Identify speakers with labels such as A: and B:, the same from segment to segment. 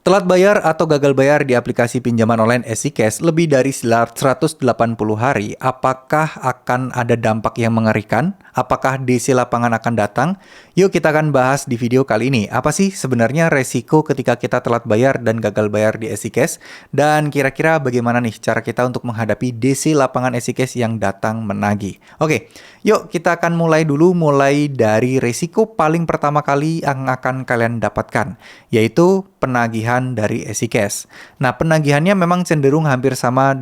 A: Telat bayar atau gagal bayar di aplikasi pinjaman online EasyCash lebih dari 180 hari, apakah akan ada dampak yang mengerikan? Apakah DC lapangan akan datang? Yuk kita akan bahas di video kali ini. Apa sih sebenarnya resiko ketika kita telat bayar dan gagal bayar di EasyCash? Dan kira-kira bagaimana nih cara kita untuk menghadapi DC lapangan EasyCash yang datang menagih? Oke, yuk kita akan mulai dari resiko paling pertama kali yang akan kalian dapatkan, yaitu penagihan dari EasyCash. Nah, penagihannya memang cenderung hampir sama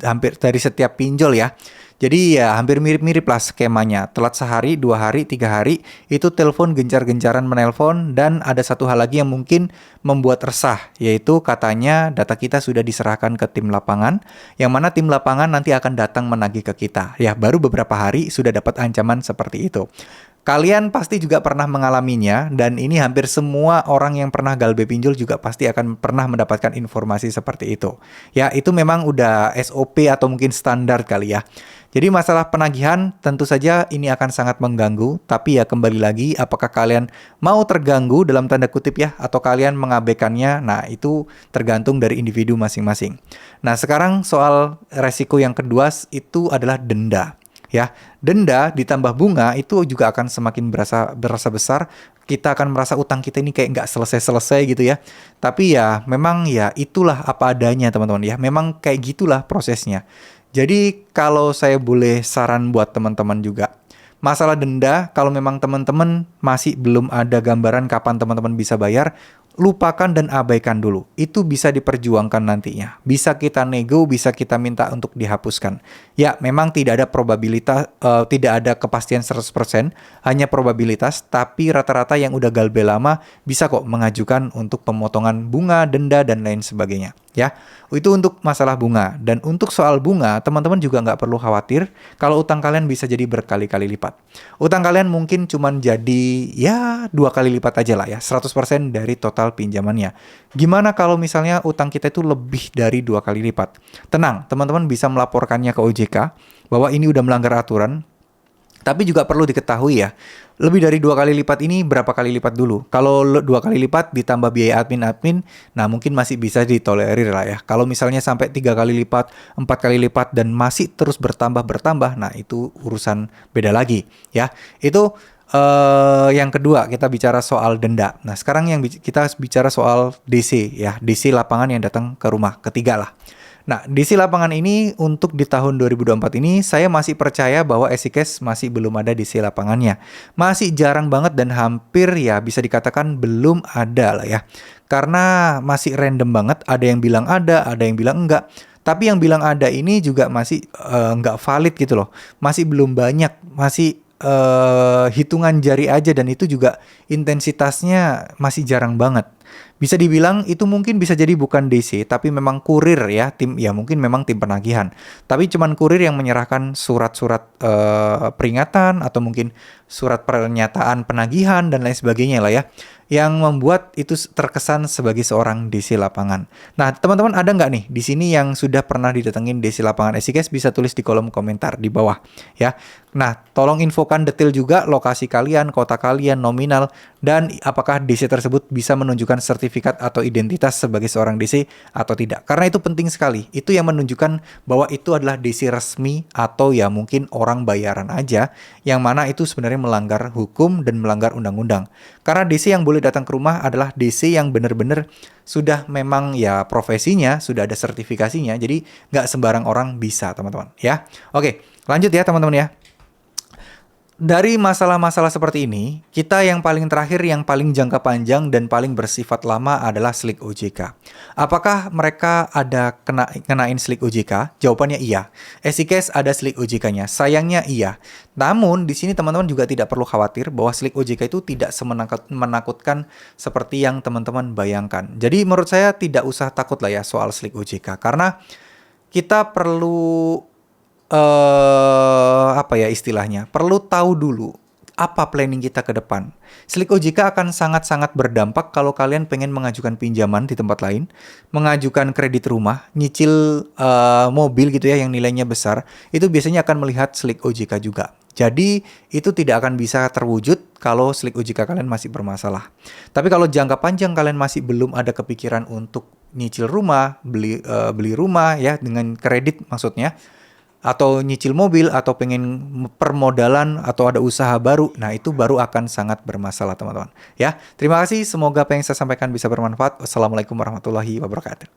A: hampir dari setiap pinjol ya. Jadi ya hampir mirip-mirip lah skemanya. Telat sehari, 2 hari, 3 hari, itu telepon gencar-gencaran menelpon, dan ada satu hal lagi yang mungkin membuat resah, yaitu katanya data kita sudah diserahkan ke tim lapangan, yang mana tim lapangan nanti akan datang menagih ke kita. Ya, baru beberapa hari sudah dapat ancaman seperti itu. Kalian pasti juga pernah mengalaminya, dan ini hampir semua orang yang pernah galbe pinjol juga pasti akan pernah mendapatkan informasi seperti itu. Ya, itu memang udah SOP atau mungkin standar kali ya. Jadi masalah penagihan tentu saja ini akan sangat mengganggu, tapi ya kembali lagi apakah kalian mau terganggu dalam tanda kutip ya, atau kalian mengabaikannya, nah itu tergantung dari individu masing-masing. Nah sekarang soal resiko yang kedua itu adalah denda. Ya, denda ditambah bunga itu juga akan semakin berasa besar. Kita akan merasa utang kita ini kayak nggak selesai-selesai gitu ya. Tapi ya memang ya itulah apa adanya teman-teman ya. Memang kayak gitulah prosesnya. Jadi kalau saya boleh saran buat teman-teman juga, masalah denda, kalau memang teman-teman masih belum ada gambaran kapan teman-teman bisa bayar, lupakan dan abaikan dulu. Itu bisa diperjuangkan nantinya. Bisa kita nego, bisa kita minta untuk dihapuskan. Ya, memang tidak ada probabilitas, tidak ada kepastian 100%, hanya probabilitas, tapi rata-rata yang udah galbe lama bisa kok mengajukan untuk pemotongan bunga, denda, dan lain sebagainya. Ya, itu untuk masalah bunga. Dan untuk soal bunga, teman-teman juga nggak perlu khawatir kalau utang kalian bisa jadi berkali-kali lipat. Utang kalian mungkin cuma jadi ya 2 kali lipat aja lah ya, 100% dari total pinjamannya. Gimana kalau misalnya utang kita itu lebih dari 2 kali lipat? Tenang, teman-teman bisa melaporkannya ke OJK bahwa ini udah melanggar aturan. Tapi juga perlu diketahui ya, lebih dari 2 kali lipat ini berapa kali lipat dulu? Kalau 2 kali lipat ditambah biaya admin, nah mungkin masih bisa ditolerir lah ya. Kalau misalnya sampai 3 kali lipat, 4 kali lipat, dan masih terus bertambah, nah itu urusan beda lagi ya. Itu yang kedua, kita bicara soal denda. Nah sekarang kita bicara soal DC ya, DC lapangan yang datang ke rumah, ketiga lah. Nah, DC lapangan ini untuk di tahun 2024 ini saya masih percaya bahwa EasyCash masih belum ada DC lapangannya. Masih jarang banget dan hampir ya bisa dikatakan belum ada lah ya. Karena masih random banget, ada yang bilang ada yang bilang enggak. Tapi yang bilang ada ini juga masih enggak valid gitu loh. Masih belum banyak, masih hitungan jari aja, dan itu juga intensitasnya masih jarang banget. Bisa dibilang itu mungkin bisa jadi bukan DC, tapi memang kurir ya, tim ya mungkin memang tim penagihan. Tapi cuman kurir yang menyerahkan surat-surat peringatan atau mungkin surat pernyataan penagihan dan lain sebagainya lah ya, yang membuat itu terkesan sebagai seorang DC lapangan. Nah, teman-teman ada nggak nih di sini yang sudah pernah didatengin DC lapangan EasyCash? Bisa tulis di kolom komentar di bawah ya. Nah, tolong infokan detail juga lokasi kalian, kota kalian, nominal, dan apakah DC tersebut bisa menunjukkan sertifikat atau identitas sebagai seorang DC atau tidak. Karena itu penting sekali. Itu yang menunjukkan bahwa itu adalah DC resmi atau ya mungkin orang bayaran aja, yang mana itu sebenarnya melanggar hukum dan melanggar undang-undang. Karena DC yang boleh datang ke rumah adalah DC yang benar-benar sudah memang ya profesinya, sudah ada sertifikasinya, jadi nggak sembarang orang bisa teman-teman ya. Oke, lanjut ya teman-teman ya. Dari masalah-masalah seperti ini, kita yang paling terakhir, yang paling jangka panjang dan paling bersifat lama adalah slik OJK. Apakah mereka ada kenain slik OJK? Jawabannya iya. EasyCash ada slik OJK-nya. Sayangnya iya. Namun di sini teman-teman juga tidak perlu khawatir bahwa slik OJK itu tidak semenakutkan seperti yang teman-teman bayangkan. Jadi menurut saya tidak usah takut lah ya soal slik OJK, karena kita perlu apa ya istilahnya, perlu tahu dulu apa planning kita ke depan. Slik OJK akan sangat-sangat berdampak kalau kalian pengen mengajukan pinjaman di tempat lain, mengajukan kredit rumah, nyicil mobil gitu ya yang nilainya besar, itu biasanya akan melihat slik OJK juga. Jadi itu tidak akan bisa terwujud kalau Slik OJK kalian masih bermasalah. Tapi kalau jangka panjang kalian masih belum ada kepikiran untuk nyicil rumah, beli rumah ya dengan kredit maksudnya, atau nyicil mobil, atau pengen permodalan, atau ada usaha baru, nah itu baru akan sangat bermasalah teman-teman. Ya, terima kasih. Semoga apa yang saya sampaikan bisa bermanfaat. Wassalamualaikum warahmatullahi wabarakatuh.